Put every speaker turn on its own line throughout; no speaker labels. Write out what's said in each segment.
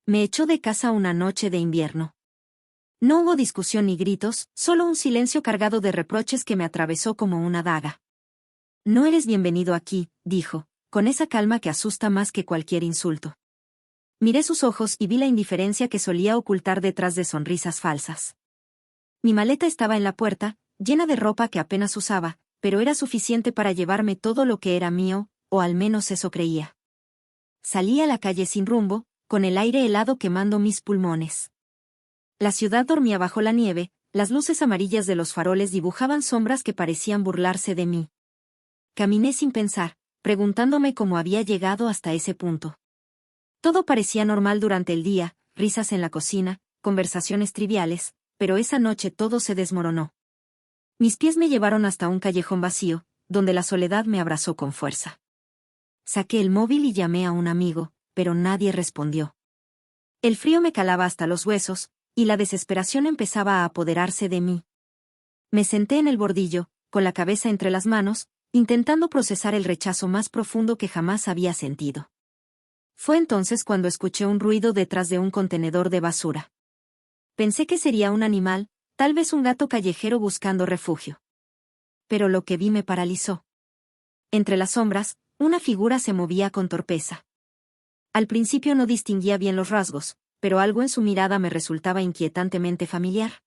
Me echó de casa una noche de invierno. No hubo discusión ni gritos, solo un silencio cargado de reproches que me atravesó como una daga. No eres bienvenido aquí, dijo, con esa calma que asusta más que cualquier insulto. Miré sus ojos y vi la indiferencia que solía ocultar detrás de sonrisas falsas. Mi maleta estaba en la puerta, llena de ropa que apenas usaba, pero era suficiente para llevarme todo lo que era mío, o al menos eso creía. Salí a la calle sin rumbo, con el aire helado quemando mis pulmones. La ciudad dormía bajo la nieve, las luces amarillas de los faroles dibujaban sombras que parecían burlarse de mí. Caminé sin pensar, preguntándome cómo había llegado hasta ese punto. Todo parecía normal durante el día, risas en la cocina, conversaciones triviales, pero esa noche todo se desmoronó. Mis pies me llevaron hasta un callejón vacío, donde la soledad me abrazó con fuerza. Saqué el móvil y llamé a un amigo, pero nadie respondió. El frío me calaba hasta los huesos, y la desesperación empezaba a apoderarse de mí. Me senté en el bordillo, con la cabeza entre las manos, intentando procesar el rechazo más profundo que jamás había sentido. Fue entonces cuando escuché un ruido detrás de un contenedor de basura. Pensé que sería un animal, tal vez un gato callejero buscando refugio. Pero lo que vi me paralizó. Entre las sombras, una figura se movía con torpeza. Al principio no distinguía bien los rasgos, pero algo en su mirada me resultaba inquietantemente familiar.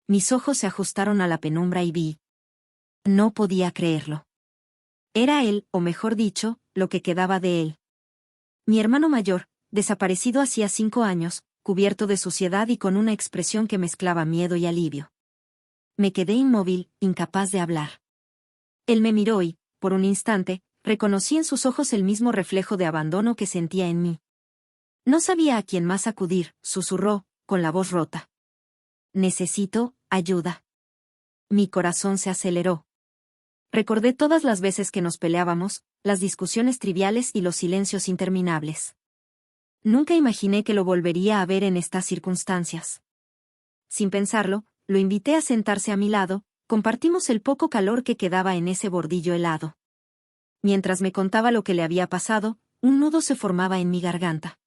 Mis ojos se ajustaron a la penumbra y vi. No podía creerlo. Era él, o mejor dicho, lo que quedaba de él. Mi hermano mayor, desaparecido hacía 5 años, cubierto de suciedad y con una expresión que mezclaba miedo y alivio. Me quedé inmóvil, incapaz de hablar. Él me miró y, por un instante, reconocí en sus ojos el mismo reflejo de abandono que sentía en mí. No sabía a quién más acudir, susurró, con la voz rota. Necesito ayuda. Mi corazón se aceleró. Recordé todas las veces que nos peleábamos, las discusiones triviales y los silencios interminables. Nunca imaginé que lo volvería a ver en estas circunstancias. Sin pensarlo, lo invité a sentarse a mi lado, compartimos el poco calor que quedaba en ese bordillo helado. Mientras me contaba lo que le había pasado, un nudo se formaba en mi garganta.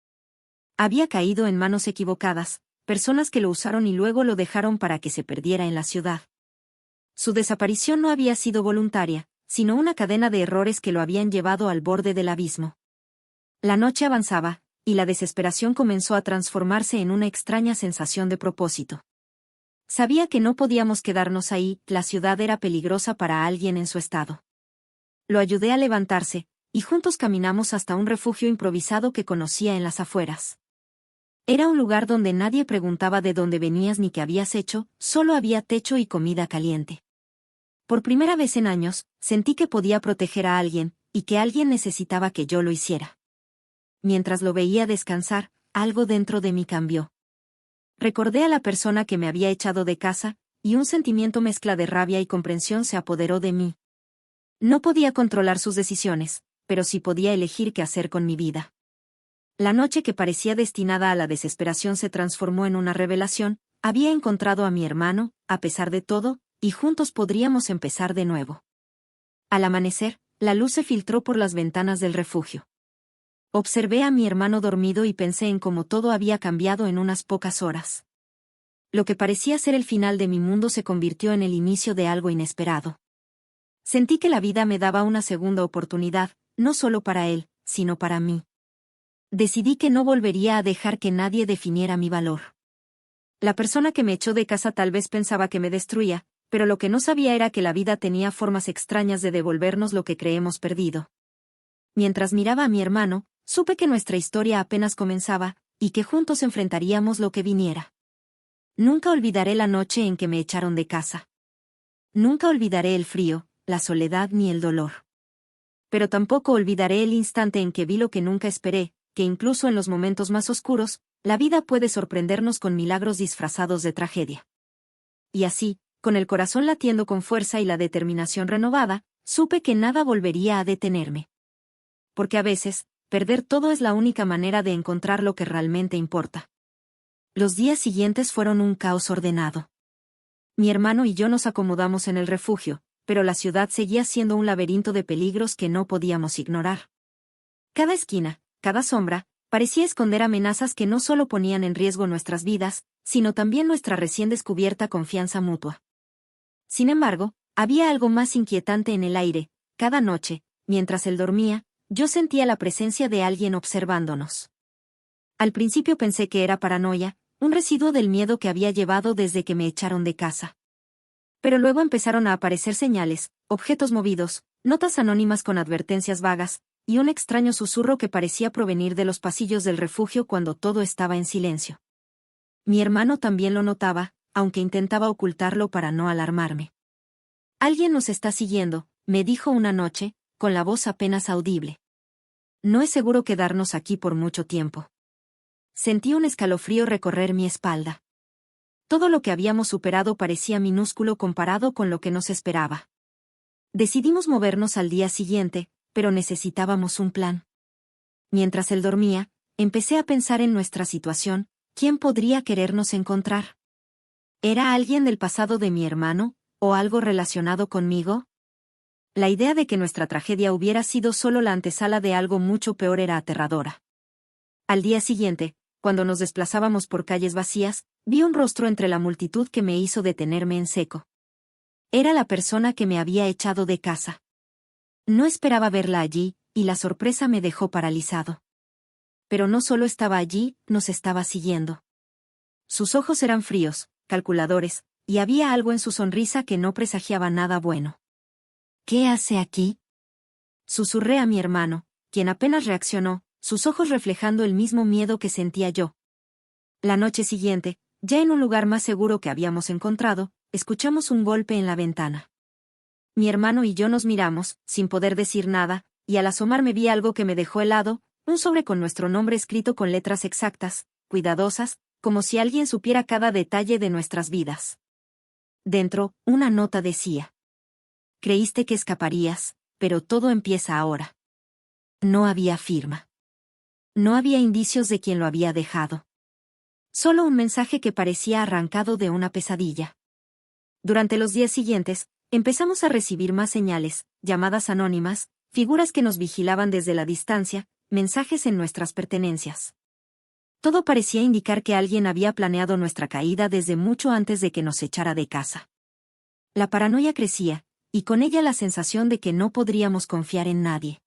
Había caído en manos equivocadas, personas que lo usaron y luego lo dejaron para que se perdiera en la ciudad. Su desaparición no había sido voluntaria, sino una cadena de errores que lo habían llevado al borde del abismo. La noche avanzaba, y la desesperación comenzó a transformarse en una extraña sensación de propósito. Sabía que no podíamos quedarnos ahí, la ciudad era peligrosa para alguien en su estado. Lo ayudé a levantarse, y juntos caminamos hasta un refugio improvisado que conocía en las afueras. Era un lugar donde nadie preguntaba de dónde venías ni qué habías hecho, solo había techo y comida caliente. Por primera vez en años, sentí que podía proteger a alguien, y que alguien necesitaba que yo lo hiciera. Mientras lo veía descansar, algo dentro de mí cambió. Recordé a la persona que me había echado de casa, y un sentimiento mezcla de rabia y comprensión se apoderó de mí. No podía controlar sus decisiones, pero sí podía elegir qué hacer con mi vida. La noche que parecía destinada a la desesperación se transformó en una revelación, había encontrado a mi hermano, a pesar de todo, y juntos podríamos empezar de nuevo. Al amanecer, la luz se filtró por las ventanas del refugio. Observé a mi hermano dormido y pensé en cómo todo había cambiado en unas pocas horas. Lo que parecía ser el final de mi mundo se convirtió en el inicio de algo inesperado. Sentí que la vida me daba una segunda oportunidad, no solo para él, sino para mí. Decidí que no volvería a dejar que nadie definiera mi valor. La persona que me echó de casa tal vez pensaba que me destruía, pero lo que no sabía era que la vida tenía formas extrañas de devolvernos lo que creemos perdido. Mientras miraba a mi hermano, supe que nuestra historia apenas comenzaba, y que juntos enfrentaríamos lo que viniera. Nunca olvidaré la noche en que me echaron de casa. Nunca olvidaré el frío, la soledad ni el dolor. Pero tampoco olvidaré el instante en que vi lo que nunca esperé, que incluso en los momentos más oscuros, la vida puede sorprendernos con milagros disfrazados de tragedia. Y así, con el corazón latiendo con fuerza y la determinación renovada, supe que nada volvería a detenerme. Porque a veces, perder todo es la única manera de encontrar lo que realmente importa. Los días siguientes fueron un caos ordenado. Mi hermano y yo nos acomodamos en el refugio, pero la ciudad seguía siendo un laberinto de peligros que no podíamos ignorar. Cada esquina, cada sombra, Parecía esconder amenazas que no solo ponían en riesgo nuestras vidas, sino también nuestra recién descubierta confianza mutua. Sin embargo, había algo más inquietante en el aire. Cada noche, mientras él dormía, yo sentía la presencia de alguien observándonos. Al principio pensé que era paranoia, un residuo del miedo que había llevado desde que me echaron de casa. Pero luego empezaron a aparecer señales, objetos movidos, notas anónimas con advertencias vagas, y un extraño susurro que parecía provenir de los pasillos del refugio cuando todo estaba en silencio. Mi hermano también lo notaba, aunque intentaba ocultarlo para no alarmarme. «Alguien nos está siguiendo», me dijo una noche, con la voz apenas audible. «No es seguro quedarnos aquí por mucho tiempo». Sentí un escalofrío recorrer mi espalda. Todo lo que habíamos superado parecía minúsculo comparado con lo que nos esperaba. Decidimos movernos al día siguiente, pero necesitábamos un plan. Mientras él dormía, empecé a pensar en nuestra situación. ¿Quién podría querernos encontrar? ¿Era alguien del pasado de mi hermano, o algo relacionado conmigo? La idea de que nuestra tragedia hubiera sido solo la antesala de algo mucho peor era aterradora. Al día siguiente, cuando nos desplazábamos por calles vacías, vi un rostro entre la multitud que me hizo detenerme en seco. Era la persona que me había echado de casa. No esperaba verla allí, y la sorpresa me dejó paralizado. Pero no solo estaba allí, nos estaba siguiendo. Sus ojos eran fríos, calculadores, y había algo en su sonrisa que no presagiaba nada bueno. «¿Qué hace aquí?», susurré a mi hermano, quien apenas reaccionó, sus ojos reflejando el mismo miedo que sentía yo. La noche siguiente, ya en un lugar más seguro que habíamos encontrado, escuchamos un golpe en la ventana. Mi hermano y yo nos miramos, sin poder decir nada, y al asomarme vi algo que me dejó helado, un sobre con nuestro nombre escrito con letras exactas, cuidadosas, como si alguien supiera cada detalle de nuestras vidas. Dentro, una nota decía: «Creíste que escaparías, pero todo empieza ahora». No había firma. No había indicios de quién lo había dejado. Solo un mensaje que parecía arrancado de una pesadilla. Durante los días siguientes, empezamos a recibir más señales, llamadas anónimas, figuras que nos vigilaban desde la distancia, mensajes en nuestras pertenencias. Todo parecía indicar que alguien había planeado nuestra caída desde mucho antes de que nos echara de casa. La paranoia crecía, y con ella la sensación de que no podríamos confiar en nadie.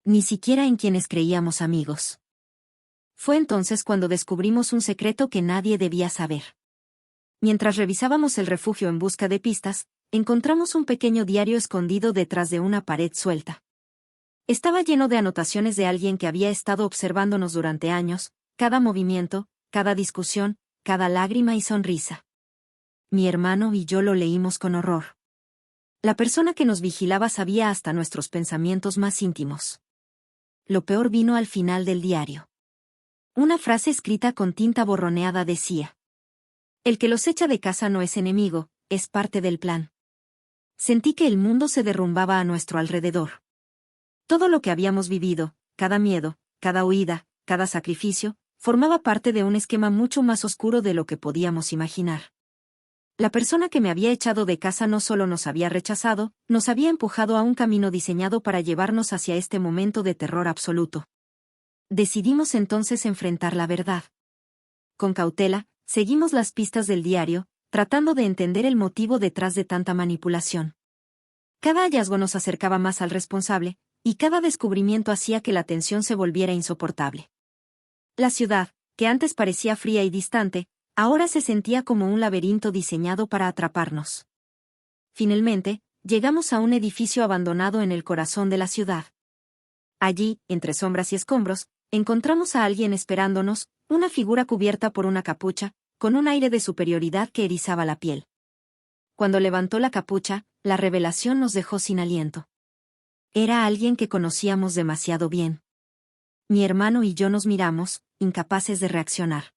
Ni siquiera en quienes creíamos amigos. Fue entonces cuando descubrimos un secreto que nadie debía saber. Mientras revisábamos el refugio en busca de pistas, encontramos un pequeño diario escondido detrás de una pared suelta. Estaba lleno de anotaciones de alguien que había estado observándonos durante años, cada movimiento, cada discusión, cada lágrima y sonrisa. Mi hermano y yo lo leímos con horror. La persona que nos vigilaba sabía hasta nuestros pensamientos más íntimos. Lo peor vino al final del diario. Una frase escrita con tinta borroneada decía: «El que los echa de casa no es enemigo, es parte del plan». Sentí que el mundo se derrumbaba a nuestro alrededor. Todo lo que habíamos vivido, cada miedo, cada huida, cada sacrificio, formaba parte de un esquema mucho más oscuro de lo que podíamos imaginar. La persona que me había echado de casa no solo nos había rechazado, nos había empujado a un camino diseñado para llevarnos hacia este momento de terror absoluto. Decidimos entonces enfrentar la verdad. Con cautela, seguimos las pistas del diario, tratando de entender el motivo detrás de tanta manipulación. Cada hallazgo nos acercaba más al responsable, y cada descubrimiento hacía que la tensión se volviera insoportable. La ciudad, que antes parecía fría y distante, ahora se sentía como un laberinto diseñado para atraparnos. Finalmente, llegamos a un edificio abandonado en el corazón de la ciudad. Allí, entre sombras y escombros, encontramos a alguien esperándonos, una figura cubierta por una capucha, con un aire de superioridad que erizaba la piel. Cuando levantó la capucha, la revelación nos dejó sin aliento. Era alguien que conocíamos demasiado bien. Mi hermano y yo nos miramos, incapaces de reaccionar.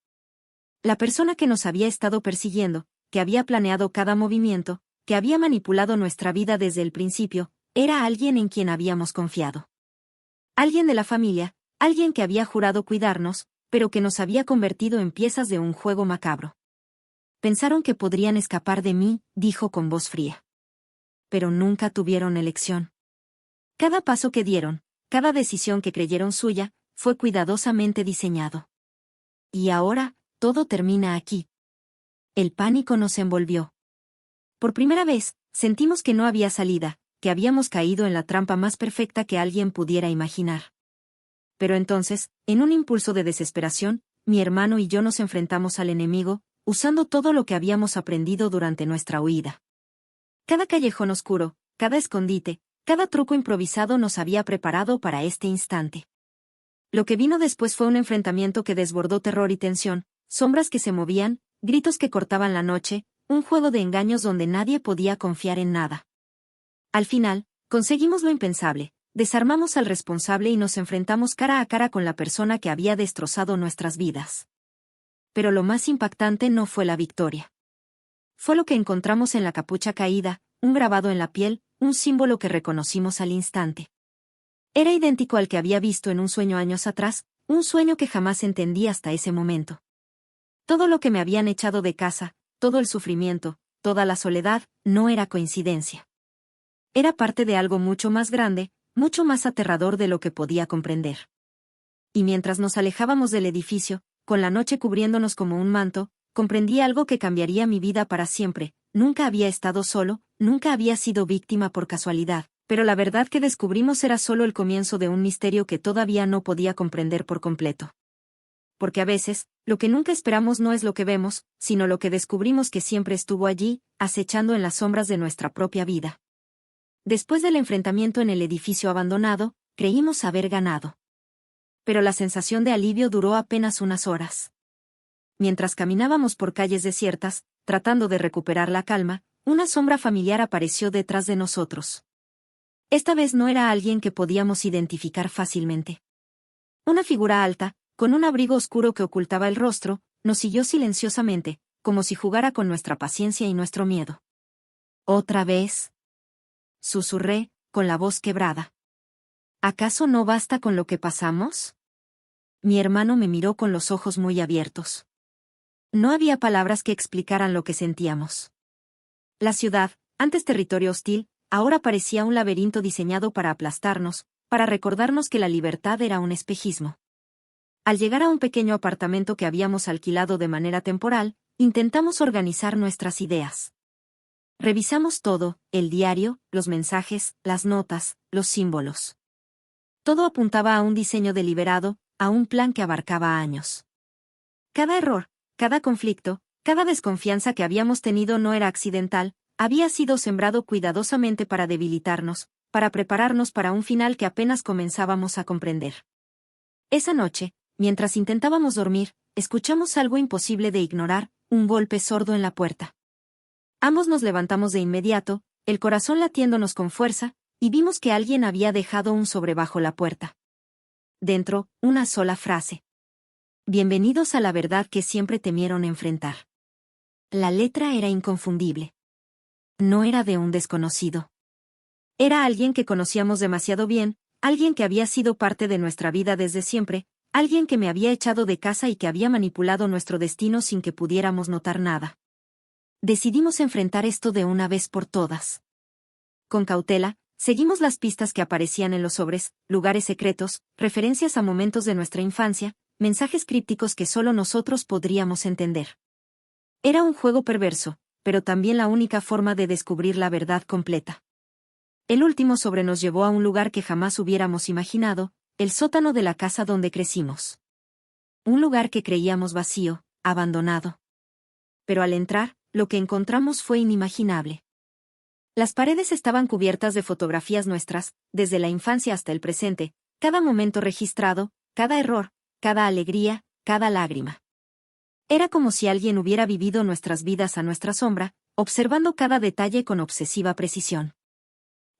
La persona que nos había estado persiguiendo, que había planeado cada movimiento, que había manipulado nuestra vida desde el principio, era alguien en quien habíamos confiado. Alguien de la familia, alguien que había jurado cuidarnos, pero que nos había convertido en piezas de un juego macabro. Pensaron que podrían escapar de mí, dijo con voz fría. Pero nunca tuvieron elección. Cada paso que dieron, cada decisión que creyeron suya, fue cuidadosamente diseñado. Y ahora, todo termina aquí. El pánico nos envolvió. Por primera vez, sentimos que no había salida, que habíamos caído en la trampa más perfecta que alguien pudiera imaginar. Pero entonces, en un impulso de desesperación, mi hermano y yo nos enfrentamos al enemigo, usando todo lo que habíamos aprendido durante nuestra huida. Cada callejón oscuro, cada escondite, cada truco improvisado nos había preparado para este instante. Lo que vino después fue un enfrentamiento que desbordó terror y tensión, sombras que se movían, gritos que cortaban la noche, un juego de engaños donde nadie podía confiar en nada. Al final, conseguimos lo impensable, desarmamos al responsable y nos enfrentamos cara a cara con la persona que había destrozado nuestras vidas. Pero lo más impactante no fue la victoria. Fue lo que encontramos en la capucha caída, un grabado en la piel, un símbolo que reconocimos al instante. Era idéntico al que había visto en un sueño años atrás, un sueño que jamás entendí hasta ese momento. Todo lo que me habían echado de casa, todo el sufrimiento, toda la soledad, no era coincidencia. Era parte de algo mucho más grande, mucho más aterrador de lo que podía comprender. Y mientras nos alejábamos del edificio, con la noche cubriéndonos como un manto, comprendí algo que cambiaría mi vida para siempre. Nunca había estado solo, nunca había sido víctima por casualidad, pero la verdad que descubrimos era solo el comienzo de un misterio que todavía no podía comprender por completo. Porque a veces, lo que nunca esperamos no es lo que vemos, sino lo que descubrimos que siempre estuvo allí, acechando en las sombras de nuestra propia vida. Después del enfrentamiento en el edificio abandonado, creímos haber ganado. Pero la sensación de alivio duró apenas unas horas. Mientras caminábamos por calles desiertas, tratando de recuperar la calma, una sombra familiar apareció detrás de nosotros. Esta vez no era alguien que podíamos identificar fácilmente. Una figura alta, con un abrigo oscuro que ocultaba el rostro, nos siguió silenciosamente, como si jugara con nuestra paciencia y nuestro miedo. ¿Otra vez?, susurré, con la voz quebrada. ¿Acaso no basta con lo que pasamos? Mi hermano me miró con los ojos muy abiertos. No había palabras que explicaran lo que sentíamos. La ciudad, antes territorio hostil, ahora parecía un laberinto diseñado para aplastarnos, para recordarnos que la libertad era un espejismo. Al llegar a un pequeño apartamento que habíamos alquilado de manera temporal, intentamos organizar nuestras ideas. Revisamos todo, el diario, los mensajes, las notas, los símbolos. Todo apuntaba a un diseño deliberado, a un plan que abarcaba años. Cada error, cada conflicto, cada desconfianza que habíamos tenido no era accidental, había sido sembrado cuidadosamente para debilitarnos, para prepararnos para un final que apenas comenzábamos a comprender. Esa noche, mientras intentábamos dormir, escuchamos algo imposible de ignorar, un golpe sordo en la puerta. Ambos nos levantamos de inmediato, el corazón latiéndonos con fuerza, y vimos que alguien había dejado un sobre bajo la puerta. Dentro, una sola frase. Bienvenidos a la verdad que siempre temieron enfrentar. La letra era inconfundible. No era de un desconocido. Era alguien que conocíamos demasiado bien, alguien que había sido parte de nuestra vida desde siempre, alguien que me había echado de casa y que había manipulado nuestro destino sin que pudiéramos notar nada. Decidimos enfrentar esto de una vez por todas. Con cautela, seguimos las pistas que aparecían en los sobres, lugares secretos, referencias a momentos de nuestra infancia, mensajes crípticos que solo nosotros podríamos entender. Era un juego perverso, pero también la única forma de descubrir la verdad completa. El último sobre nos llevó a un lugar que jamás hubiéramos imaginado, el sótano de la casa donde crecimos. Un lugar que creíamos vacío, abandonado. Pero al entrar, lo que encontramos fue inimaginable. Las paredes estaban cubiertas de fotografías nuestras, desde la infancia hasta el presente, cada momento registrado, cada error, cada alegría, cada lágrima. Era como si alguien hubiera vivido nuestras vidas a nuestra sombra, observando cada detalle con obsesiva precisión.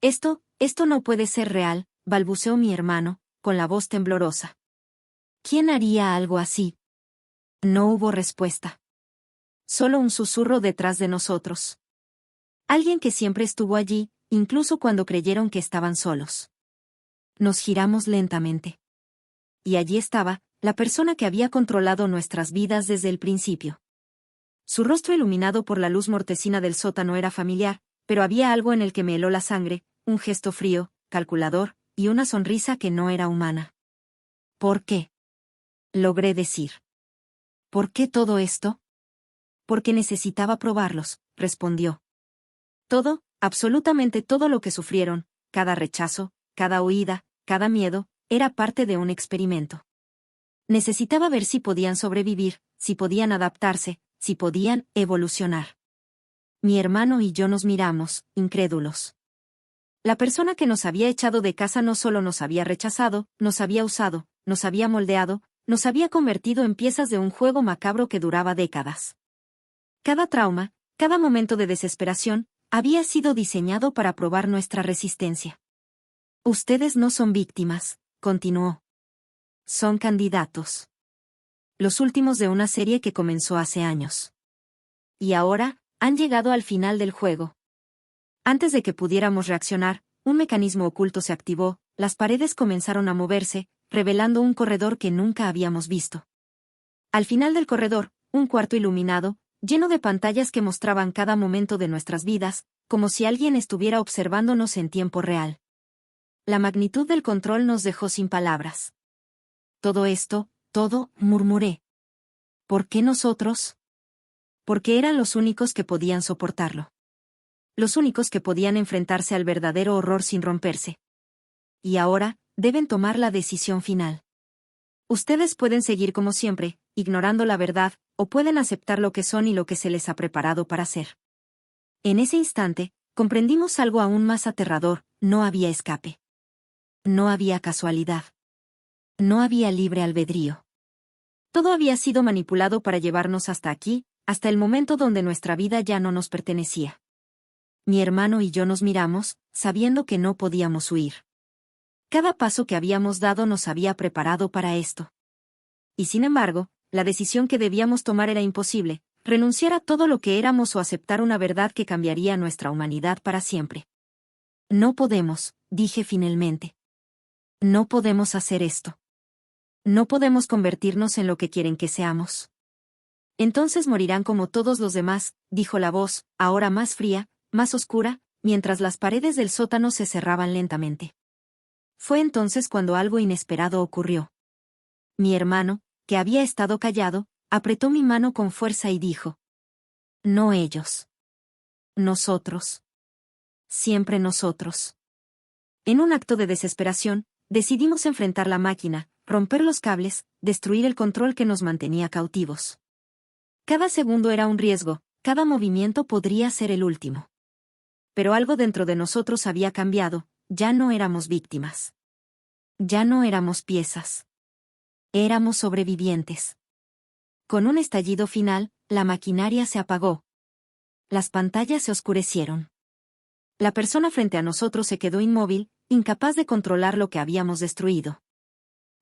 Esto no puede ser real, balbuceó mi hermano, con la voz temblorosa. ¿Quién haría algo así? No hubo respuesta. Solo un susurro detrás de nosotros. Alguien que siempre estuvo allí, incluso cuando creyeron que estaban solos. Nos giramos lentamente. Y allí estaba, la persona que había controlado nuestras vidas desde el principio. Su rostro iluminado por la luz mortecina del sótano era familiar, pero había algo en el que me heló la sangre, un gesto frío, calculador, y una sonrisa que no era humana. ¿Por qué? Logré decir. ¿Por qué todo esto? Porque necesitaba probarlos, respondió. Todo, absolutamente todo lo que sufrieron, cada rechazo, cada huida, cada miedo, era parte de un experimento. Necesitaba ver si podían sobrevivir, si podían adaptarse, si podían evolucionar. Mi hermano y yo nos miramos, incrédulos. La persona que nos había echado de casa no solo nos había rechazado, nos había usado, nos había moldeado, nos había convertido en piezas de un juego macabro que duraba décadas. Cada trauma, cada momento de desesperación, había sido diseñado para probar nuestra resistencia. Ustedes no son víctimas, continuó. Son candidatos. Los últimos de una serie que comenzó hace años. Y ahora, han llegado al final del juego. Antes de que pudiéramos reaccionar, un mecanismo oculto se activó, las paredes comenzaron a moverse, revelando un corredor que nunca habíamos visto. Al final del corredor, un cuarto iluminado, lleno de pantallas que mostraban cada momento de nuestras vidas, como si alguien estuviera observándonos en tiempo real. La magnitud del control nos dejó sin palabras. Todo esto, todo, murmuré. ¿Por qué nosotros? Porque eran los únicos que podían soportarlo. Los únicos que podían enfrentarse al verdadero horror sin romperse. Y ahora, deben tomar la decisión final. Ustedes pueden seguir como siempre, ignorando la verdad, o pueden aceptar lo que son y lo que se les ha preparado para ser. En ese instante, comprendimos algo aún más aterrador: no había escape. No había casualidad. No había libre albedrío. Todo había sido manipulado para llevarnos hasta aquí, hasta el momento donde nuestra vida ya no nos pertenecía. Mi hermano y yo nos miramos, sabiendo que no podíamos huir. Cada paso que habíamos dado nos había preparado para esto. Y sin embargo, la decisión que debíamos tomar era imposible: renunciar a todo lo que éramos o aceptar una verdad que cambiaría nuestra humanidad para siempre. No podemos, dije finalmente. No podemos hacer esto. No podemos convertirnos en lo que quieren que seamos. Entonces morirán como todos los demás, dijo la voz, ahora más fría, más oscura, mientras las paredes del sótano se cerraban lentamente. Fue entonces cuando algo inesperado ocurrió. Mi hermano, que había estado callado, apretó mi mano con fuerza y dijo: No ellos. Nosotros. Siempre nosotros. En un acto de desesperación, decidimos enfrentar la máquina, romper los cables, destruir el control que nos mantenía cautivos. Cada segundo era un riesgo, cada movimiento podría ser el último. Pero algo dentro de nosotros había cambiado, ya no éramos víctimas. Ya no éramos piezas. Éramos sobrevivientes. Con un estallido final, la maquinaria se apagó. Las pantallas se oscurecieron. La persona frente a nosotros se quedó inmóvil, incapaz de controlar lo que habíamos destruido.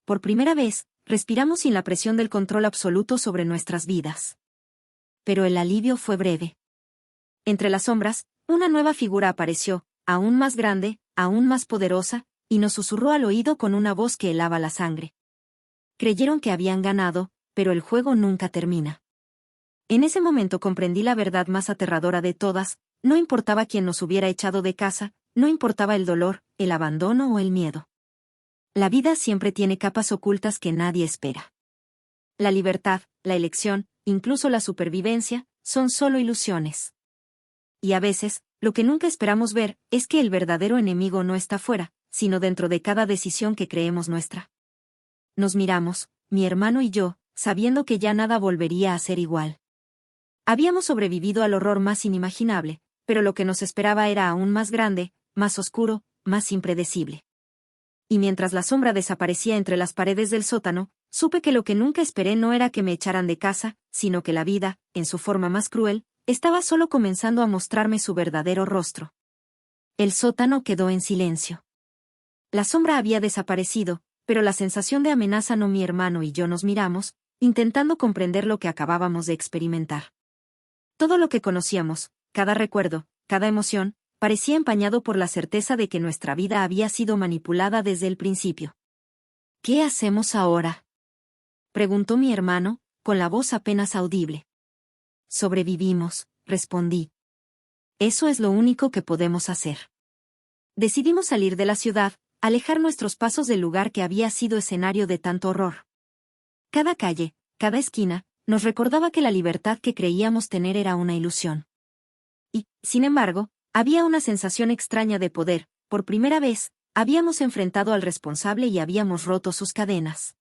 Por primera vez, respiramos sin la presión del control absoluto sobre nuestras vidas. Pero el alivio fue breve. Entre las sombras, una nueva figura apareció, aún más grande, aún más poderosa, y nos susurró al oído con una voz que helaba la sangre. Creyeron que habían ganado, pero el juego nunca termina. En ese momento comprendí la verdad más aterradora de todas: no importaba quién nos hubiera echado de casa, no importaba el dolor, el abandono o el miedo. La vida siempre tiene capas ocultas que nadie espera. La libertad, la elección, incluso la supervivencia, son solo ilusiones. Y a veces, lo que nunca esperamos ver, es que el verdadero enemigo no está fuera, sino dentro de cada decisión que creemos nuestra. Nos miramos, mi hermano y yo, sabiendo que ya nada volvería a ser igual. Habíamos sobrevivido al horror más inimaginable, pero lo que nos esperaba era aún más grande, más oscuro, más impredecible. Y mientras la sombra desaparecía entre las paredes del sótano, supe que lo que nunca esperé no era que me echaran de casa, sino que la vida, en su forma más cruel, estaba solo comenzando a mostrarme su verdadero rostro. El sótano quedó en silencio. La sombra había desaparecido, pero la sensación de amenaza no. Mi hermano y yo nos miramos, intentando comprender lo que acabábamos de experimentar. Todo lo que conocíamos, cada recuerdo, cada emoción, parecía empañado por la certeza de que nuestra vida había sido manipulada desde el principio. ¿Qué hacemos ahora?, preguntó mi hermano, con la voz apenas audible. Sobrevivimos, respondí. Eso es lo único que podemos hacer. Decidimos salir de la ciudad, alejar nuestros pasos del lugar que había sido escenario de tanto horror. Cada calle, cada esquina, nos recordaba que la libertad que creíamos tener era una ilusión. Y, sin embargo, había una sensación extraña de poder. Por primera vez, habíamos enfrentado al responsable y habíamos roto sus cadenas.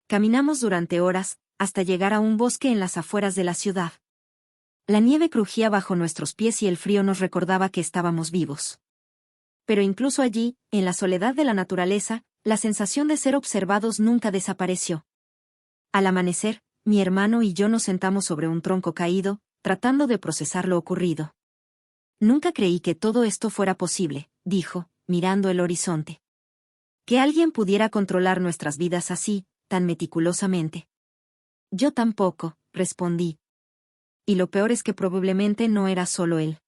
Caminamos durante horas, hasta llegar a un bosque en las afueras de la ciudad. La nieve crujía bajo nuestros pies y el frío nos recordaba que estábamos vivos. Pero incluso allí, en la soledad de la naturaleza, la sensación de ser observados nunca desapareció. Al amanecer, mi hermano y yo nos sentamos sobre un tronco caído, tratando de procesar lo ocurrido. Nunca creí que todo esto fuera posible, dijo, mirando el horizonte. Que alguien pudiera controlar nuestras vidas así, tan meticulosamente. Yo tampoco, respondí. Y lo peor es que probablemente no era solo él.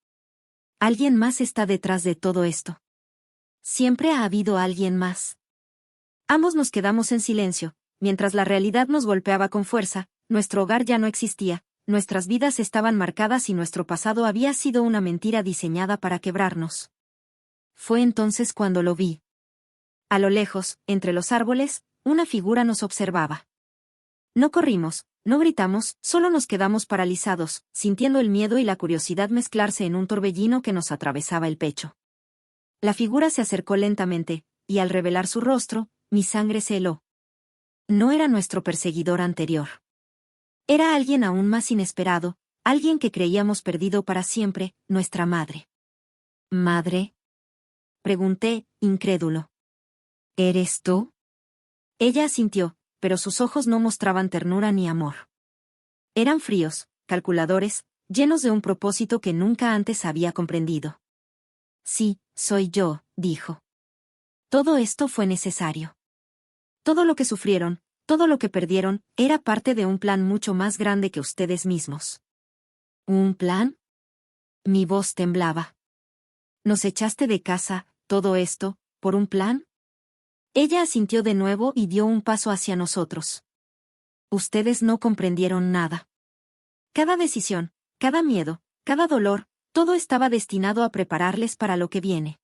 Alguien más está detrás de todo esto. Siempre ha habido alguien más. Ambos nos quedamos en silencio, mientras la realidad nos golpeaba con fuerza. Nuestro hogar ya no existía, nuestras vidas estaban marcadas y nuestro pasado había sido una mentira diseñada para quebrarnos. Fue entonces cuando lo vi. A lo lejos, entre los árboles, una figura nos observaba. No corrimos, no gritamos, solo nos quedamos paralizados, sintiendo el miedo y la curiosidad mezclarse en un torbellino que nos atravesaba el pecho. La figura se acercó lentamente, y al revelar su rostro, mi sangre se heló. No era nuestro perseguidor anterior. Era alguien aún más inesperado, alguien que creíamos perdido para siempre, nuestra madre. ¿Madre? Pregunté, incrédulo. ¿Eres tú? Ella asintió, pero sus ojos no mostraban ternura ni amor. Eran fríos, calculadores, llenos de un propósito que nunca antes había comprendido. Sí, soy yo, dijo. Todo esto fue necesario. Todo lo que sufrieron, todo lo que perdieron, era parte de un plan mucho más grande que ustedes mismos. ¿Un plan? Mi voz temblaba. ¿Nos echaste de casa, todo esto, por un plan? Ella asintió de nuevo y dio un paso hacia nosotros. Ustedes no comprendieron nada. Cada decisión, cada miedo, cada dolor, todo estaba destinado a prepararles para lo que viene.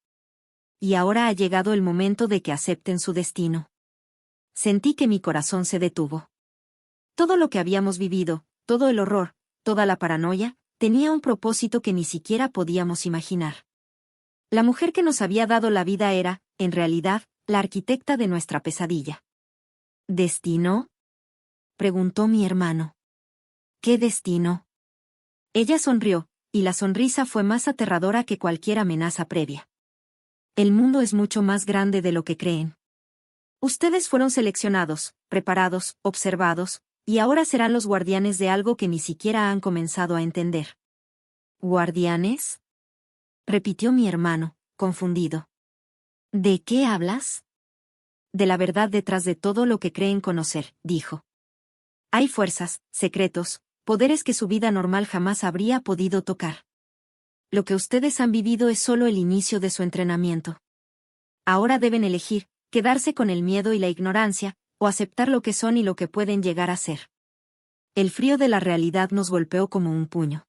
Y ahora ha llegado el momento de que acepten su destino. Sentí que mi corazón se detuvo. Todo lo que habíamos vivido, todo el horror, toda la paranoia, tenía un propósito que ni siquiera podíamos imaginar. La mujer que nos había dado la vida era, en realidad, la arquitecta de nuestra pesadilla. ¿Destino? Preguntó mi hermano. ¿Qué destino? Ella sonrió, y la sonrisa fue más aterradora que cualquier amenaza previa. El mundo es mucho más grande de lo que creen. Ustedes fueron seleccionados, preparados, observados, y ahora serán los guardianes de algo que ni siquiera han comenzado a entender. ¿Guardianes? Repitió mi hermano, confundido. ¿De qué hablas? De la verdad detrás de todo lo que creen conocer, dijo. Hay fuerzas, secretos, poderes que su vida normal jamás habría podido tocar. Lo que ustedes han vivido es solo el inicio de su entrenamiento. Ahora deben elegir, quedarse con el miedo y la ignorancia, o aceptar lo que son y lo que pueden llegar a ser. El frío de la realidad nos golpeó como un puño.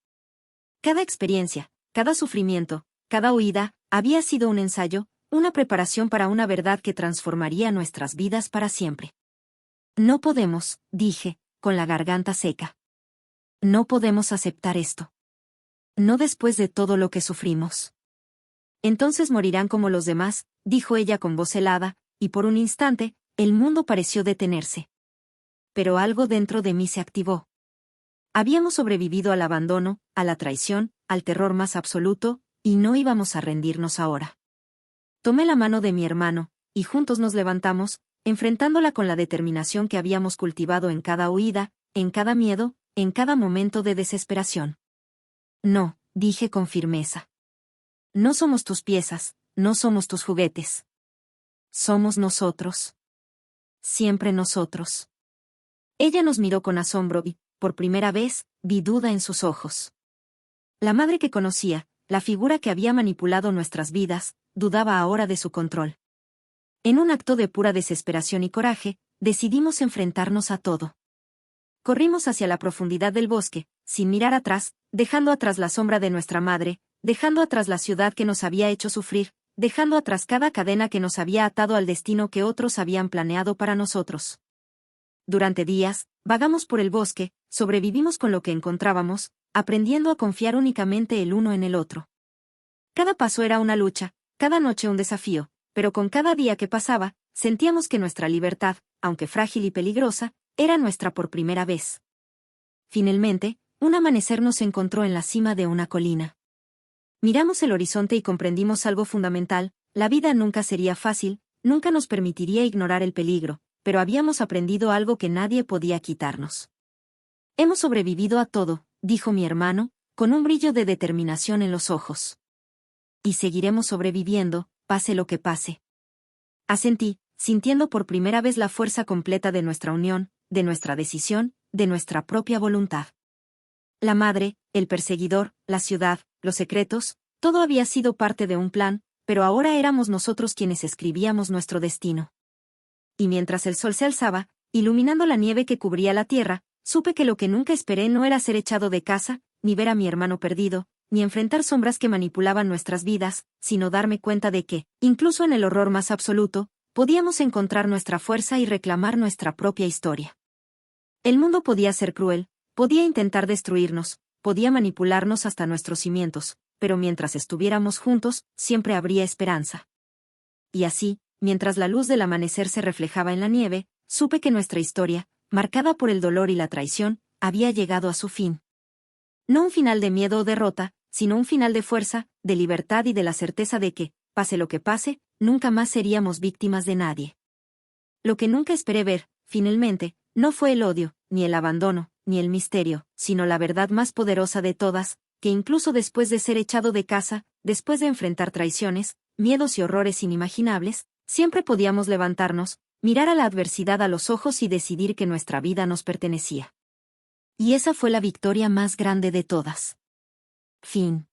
Cada experiencia, cada sufrimiento, cada huida, había sido un ensayo, una preparación para una verdad que transformaría nuestras vidas para siempre. No podemos, dije, con la garganta seca. No podemos aceptar esto. No después de todo lo que sufrimos. Entonces morirán como los demás, dijo ella con voz helada, y por un instante, el mundo pareció detenerse. Pero algo dentro de mí se activó. Habíamos sobrevivido al abandono, a la traición, al terror más absoluto, y no íbamos a rendirnos ahora. Tomé la mano de mi hermano, y juntos nos levantamos, enfrentándola con la determinación que habíamos cultivado en cada huida, en cada miedo, en cada momento de desesperación. No, dije con firmeza. No somos tus piezas, no somos tus juguetes. Somos nosotros. Siempre nosotros. Ella nos miró con asombro y, por primera vez, vi duda en sus ojos. La madre que conocía, la figura que había manipulado nuestras vidas, dudaba ahora de su control. En un acto de pura desesperación y coraje, decidimos enfrentarnos a todo. Corrimos hacia la profundidad del bosque, sin mirar atrás, dejando atrás la sombra de nuestra madre, dejando atrás la ciudad que nos había hecho sufrir, dejando atrás cada cadena que nos había atado al destino que otros habían planeado para nosotros. Durante días, vagamos por el bosque, sobrevivimos con lo que encontrábamos, aprendiendo a confiar únicamente el uno en el otro. Cada paso era una lucha, cada noche un desafío, pero con cada día que pasaba, sentíamos que nuestra libertad, aunque frágil y peligrosa, era nuestra por primera vez. Finalmente, un amanecer nos encontró en la cima de una colina. Miramos el horizonte y comprendimos algo fundamental: la vida nunca sería fácil, nunca nos permitiría ignorar el peligro, pero habíamos aprendido algo que nadie podía quitarnos. Hemos sobrevivido a todo, dijo mi hermano, con un brillo de determinación en los ojos. Y seguiremos sobreviviendo, pase lo que pase. Asentí, sintiendo por primera vez la fuerza completa de nuestra unión, de nuestra decisión, de nuestra propia voluntad. La madre, el perseguidor, la ciudad, los secretos, todo había sido parte de un plan, pero ahora éramos nosotros quienes escribíamos nuestro destino. Y mientras el sol se alzaba, iluminando la nieve que cubría la tierra, supe que lo que nunca esperé no era ser echado de casa, ni ver a mi hermano perdido, ni enfrentar sombras que manipulaban nuestras vidas, sino darme cuenta de que, incluso en el horror más absoluto, podíamos encontrar nuestra fuerza y reclamar nuestra propia historia. El mundo podía ser cruel, podía intentar destruirnos, podía manipularnos hasta nuestros cimientos, pero mientras estuviéramos juntos, siempre habría esperanza. Y así, mientras la luz del amanecer se reflejaba en la nieve, supe que nuestra historia, marcada por el dolor y la traición, había llegado a su fin. No un final de miedo o derrota, sino un final de fuerza, de libertad y de la certeza de que, pase lo que pase, nunca más seríamos víctimas de nadie. Lo que nunca esperé ver, finalmente, no fue el odio, ni el abandono, ni el misterio, sino la verdad más poderosa de todas, que incluso después de ser echado de casa, después de enfrentar traiciones, miedos y horrores inimaginables, siempre podíamos levantarnos, mirar a la adversidad a los ojos y decidir que nuestra vida nos pertenecía. Y esa fue la victoria más grande de todas. Fin.